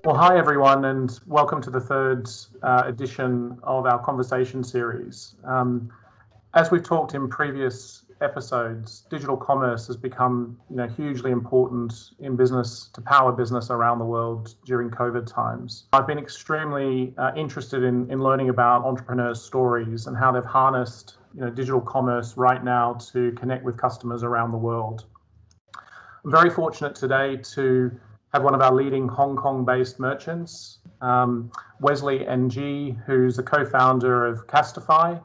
Well, hi everyone, and welcome to the third edition of our conversation series. As we've talked in previous episodes, digital commerce has become, hugely important in business to power business around the world during COVID times. I've been extremely interested in learning about entrepreneurs' stories and how they've harnessed, digital commerce right now to connect with customers around the world. I'm very fortunate today to have one of our leading Hong Kong-based merchants, Wesley Ng, who's a co-founder of Castify,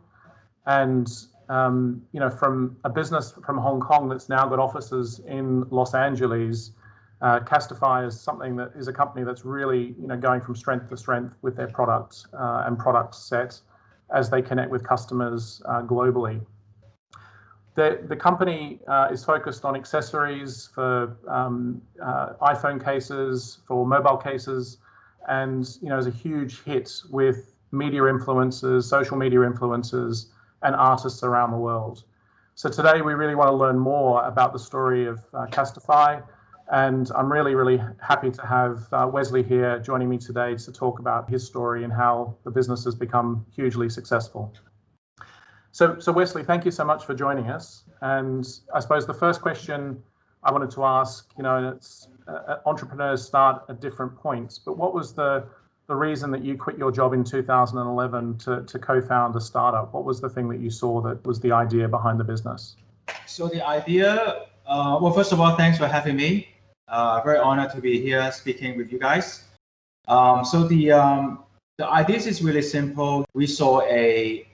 and from a business from Hong Kong that's now got offices in Los Angeles. Castify is a company that's really going from strength to strength with their products and product set as they connect with customers globally. The company is focused on accessories for iPhone cases, for mobile cases, and is a huge hit with media influencers, social media influencers, and artists around the world. So today we really want to learn more about the story of Castify, and I'm really happy to have Wesley here joining me today to talk about his story and how the business has become hugely successful. So Wesley, thank you so much for joining us. And I suppose the first question I wanted to ask, entrepreneurs start at different points, but what was the reason that you quit your job in 2011 to co-found a startup? What was the thing that you saw that was the idea behind the business? So the idea, well, first of all, thanks for having me. Very honored to be here speaking with you guys. The idea is really simple. We saw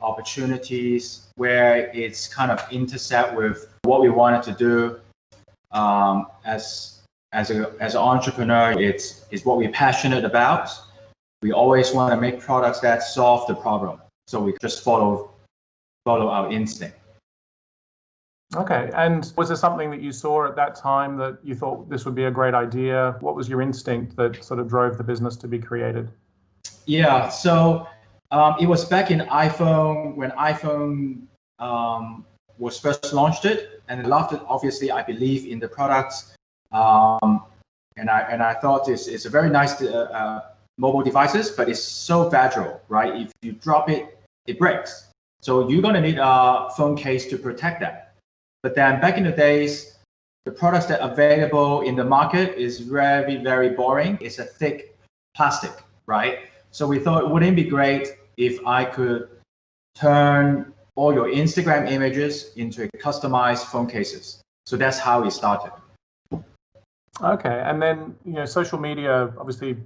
opportunities where it's kind of intersect with what we wanted to do. As an entrepreneur, it's what we're passionate about. We always want to make products that solve the problem. So we just follow our instinct. Okay, and was there something that you saw at that time that you thought this would be a great idea? What was your instinct that sort of drove the business to be created? Yeah, so it was back in iPhone, when iPhone was first launched and I loved it. Obviously, I believe in the products, and I thought it's a very nice mobile devices, but it's so fragile, right? If you drop it, it breaks. So you're gonna need a phone case to protect that. But then back in the days, the products that are available in the market is very boring. It's a thick plastic, right? So we thought, wouldn't it be great if I could turn all your Instagram images into customized phone cases? So that's how it started. Okay, and then social media, obviously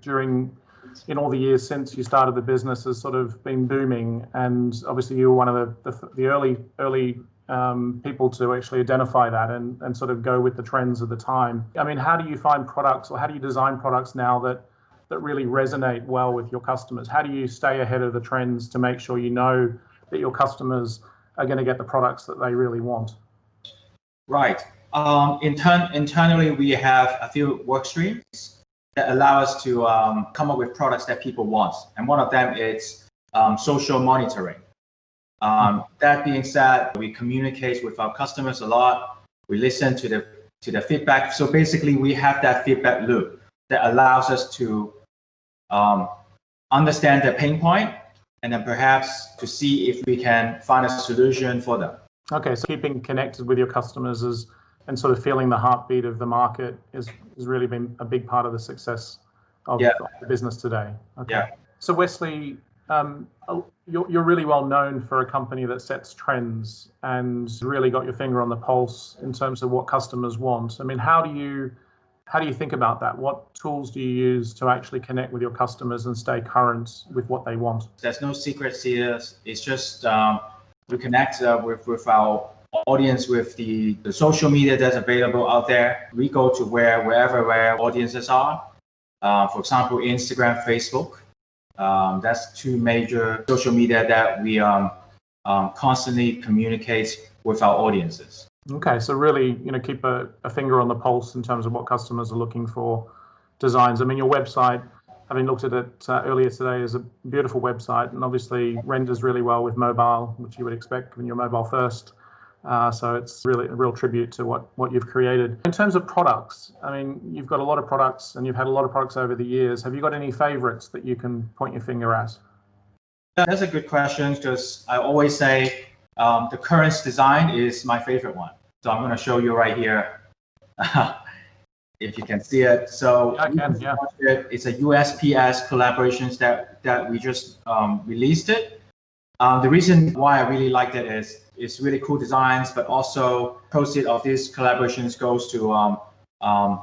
in all the years since you started the business, has sort of been booming, and obviously you were one of the early people to actually identify that and sort of go with the trends of the time. I mean, how do you find products, or how do you design products now that really resonate well with your customers? How do you stay ahead of the trends to make sure that your customers are going to get the products that they really want? Right. Internally, we have a few work streams that allow us to come up with products that people want. And one of them is social monitoring. That being said, we communicate with our customers a lot. We listen to the feedback. So basically, we have that feedback loop that allows us to understand their pain point, and then perhaps to see if we can find a solution for them. Okay, so keeping connected with your customers and sort of feeling the heartbeat of the market has really been a big part of the success of the business today. Okay. Yeah. So Wesley, you're really well known for a company that sets trends and really got your finger on the pulse in terms of what customers want. I mean, how do you think about that? What tools do you use to actually connect with your customers and stay current with what they want? There's no secrets here. It's just we connect with our audience with the social media that's available out there. We go to wherever audiences are. For example, Instagram, Facebook. That's two major social media that we constantly communicate with our audiences. Okay, so really, keep a finger on the pulse in terms of what customers are looking for, designs. I mean, your website, having looked at it earlier today, is a beautiful website, and obviously renders really well with mobile, which you would expect when you're mobile first. So it's really a real tribute to what you've created. In terms of products, I mean, you've got a lot of products and you've had a lot of products over the years. Have you got any favorites that you can point your finger at? That's a good question, because I always say the current design is my favorite one. So I'm going to show you right here, if you can see it. So yeah, I can, yeah. It's a USPS collaborations that we just released it. The reason why I really liked it is it's really cool designs, but also proceeds of these collaborations goes to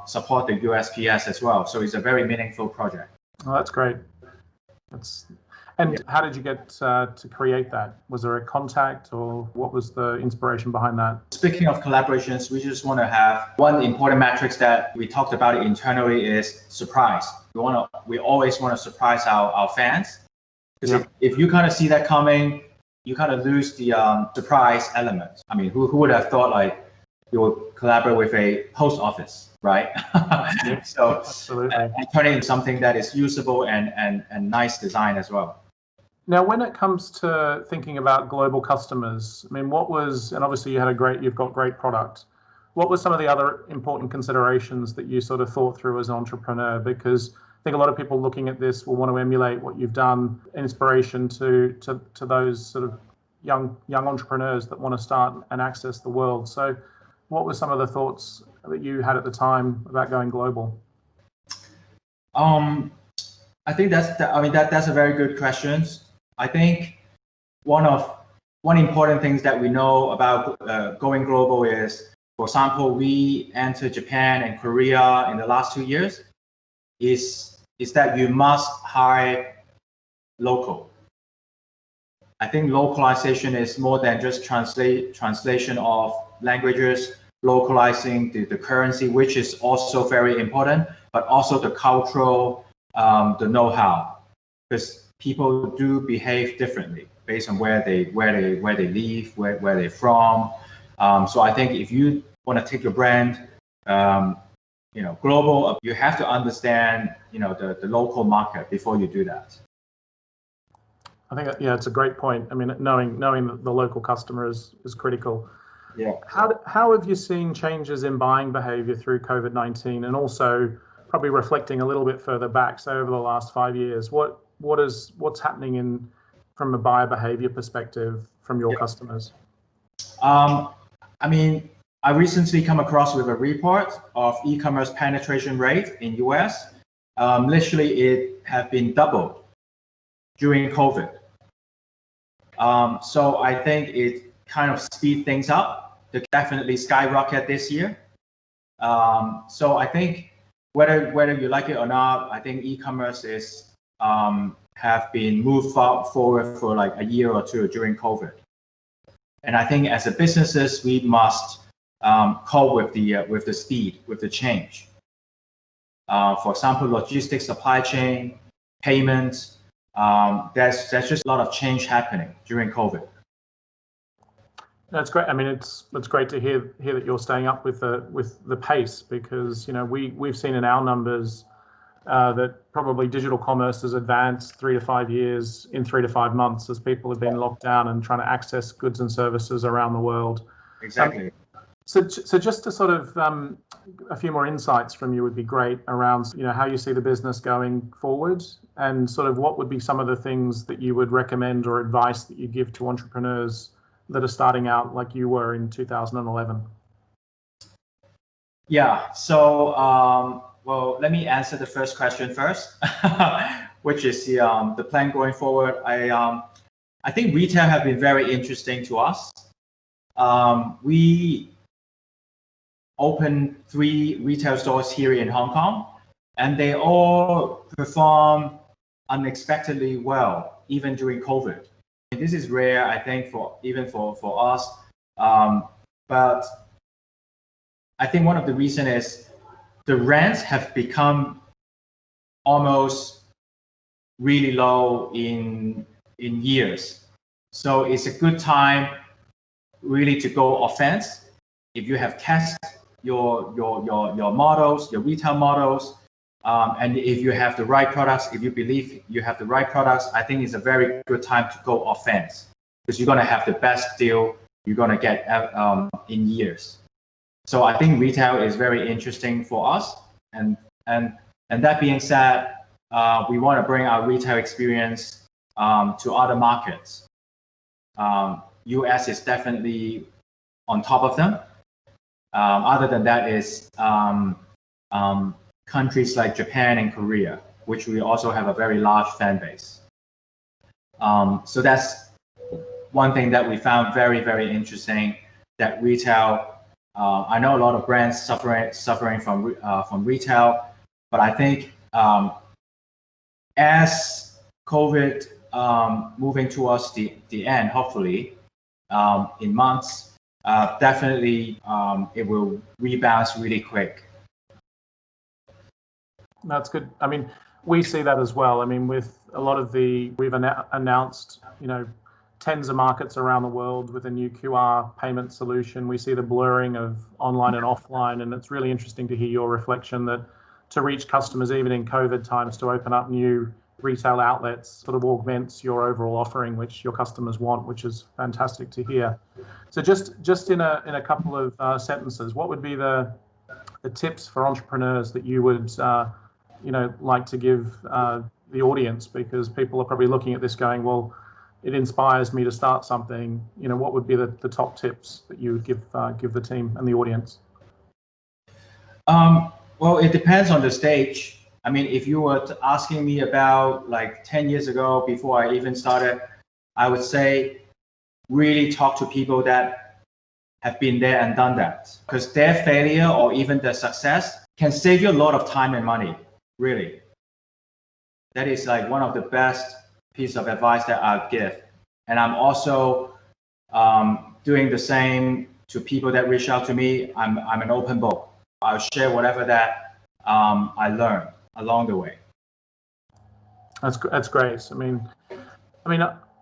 support the USPS as well. So it's a very meaningful project. Oh, that's great. And how did you get to create that? Was there a contact, or what was the inspiration behind that? Speaking of collaborations, we just want to have one important metrics that we talked about internally is surprise. We always want to surprise our fans. Because if you kind of see that coming, you kind of lose the surprise element. I mean, who would have thought like you would collaborate with a post office, right? So absolutely. And turn it into something that is usable and nice design as well. Now, when it comes to thinking about global customers, I mean, and obviously you've got great product. What were some of the other important considerations that you sort of thought through as an entrepreneur? Because I think a lot of people looking at this will want to emulate what you've done, inspiration to those sort of young entrepreneurs that want to start and access the world. So what were some of the thoughts that you had at the time about going global? I think that's a very good question. I think one important things that we know about going global is, for example, we entered Japan and Korea in the last 2 years, is that you must hire local. I think localization is more than just translation of languages, localizing the currency, which is also very important, but also the cultural, the know-how, because people do behave differently based on where they live, where they're from. So I think if you want to take your brand, global, you have to understand, the local market before you do that. I think it's a great point. I mean, knowing that the local customer is critical. Yeah. How have you seen changes in buying behavior through COVID-19, and also probably reflecting a little bit further back, so over the last 5 years, what's happening from a buyer behavior perspective from your customers? I mean, I recently come across with a report of e-commerce penetration rate in US. Literally, it had been doubled during COVID. So I think it kind of speed things up. They definitely skyrocket this year. So I think whether you like it or not, I think e-commerce is have been moved forward for like a year or two during COVID. And I think as a businesses, we must cope with the speed, with the change. For example, logistics, supply chain, payments. There's just a lot of change happening during COVID. That's great. I mean, it's great to hear that you're staying up with the pace, because we've seen in our numbers that probably digital commerce has advanced 3 to 5 years in 3 to 5 months as people have been locked down and trying to access goods and services around the world. Exactly. So just to sort of a few more insights from you would be great around how you see the business going forward, and sort of what would be some of the things that you would recommend or advice that you give to entrepreneurs that are starting out like you were in 2011. Yeah. So well, let me answer the first question first, which is the plan going forward. I think retail have been very interesting to us. We opened 3 retail stores here in Hong Kong, and they all perform unexpectedly well, even during COVID. This is rare, I think, for us. But I think one of the reasons is the rents have become almost really low in years. So it's a good time really to go offense. If you have tested your models, your retail models, and if you have the right products, if you believe you have the right products, I think it's a very good time to go offense, because you're going to have the best deal you're going to get in years. So I think retail is very interesting for us. And that being said, we want to bring our retail experience to other markets. US is definitely on top of them. Other than that is countries like Japan and Korea, which we also have a very large fan base. So that's one thing that we found very, very interesting, that retail, I know a lot of brands suffering from retail, but I think as COVID moving towards the end, hopefully in months, definitely it will rebound really quick. That's good. I mean, we see that as well. I mean, with a lot of we've announced, tens of markets around the world with a new QR payment solution. We see the blurring of online and offline, and it's really interesting to hear your reflection that to reach customers, even in COVID times, to open up new retail outlets sort of augments your overall offering, which your customers want, which is fantastic to hear. So just in a couple of sentences, what would be the tips for entrepreneurs that you would like to give the audience, because people are probably looking at this going, well, it inspires me to start something. What would be the top tips that you would give the team and the audience? Well, it depends on the stage. I mean, if you were asking me about like 10 years ago, before I even started, I would say really talk to people that have been there and done that, because their failure or even their success can save you a lot of time and money, really. That is like one of the best piece of advice that I'll give. And I'm also doing the same to people that reach out to me. I'm an open book. I'll share whatever that I learned along the way. That's great. I mean,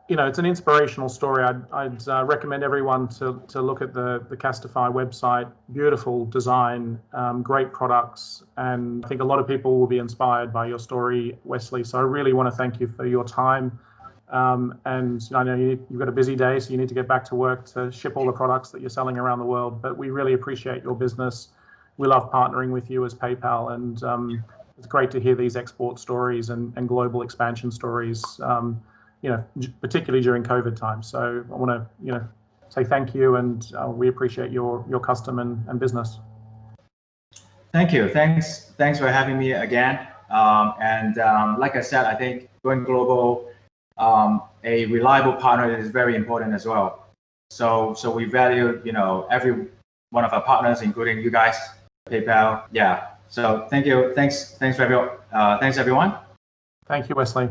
it's an inspirational story. I'd recommend everyone to look at the Castify website. Beautiful design, great products, and I think a lot of people will be inspired by your story, Wesley. So I really want to thank you for your time. And I know you've got a busy day, so you need to get back to work to ship all the products that you're selling around the world. But we really appreciate your business. We love partnering with you as PayPal, and it's great to hear these export stories and global expansion stories. Particularly during COVID times. So I want to, say thank you, and we appreciate your custom and business. Thank you. Thanks for having me again. Like I said, I think going global, a reliable partner is very important as well. So we value, every one of our partners, including you guys, PayPal. Yeah. So thank you. Thanks everyone. Thank you, Wesley.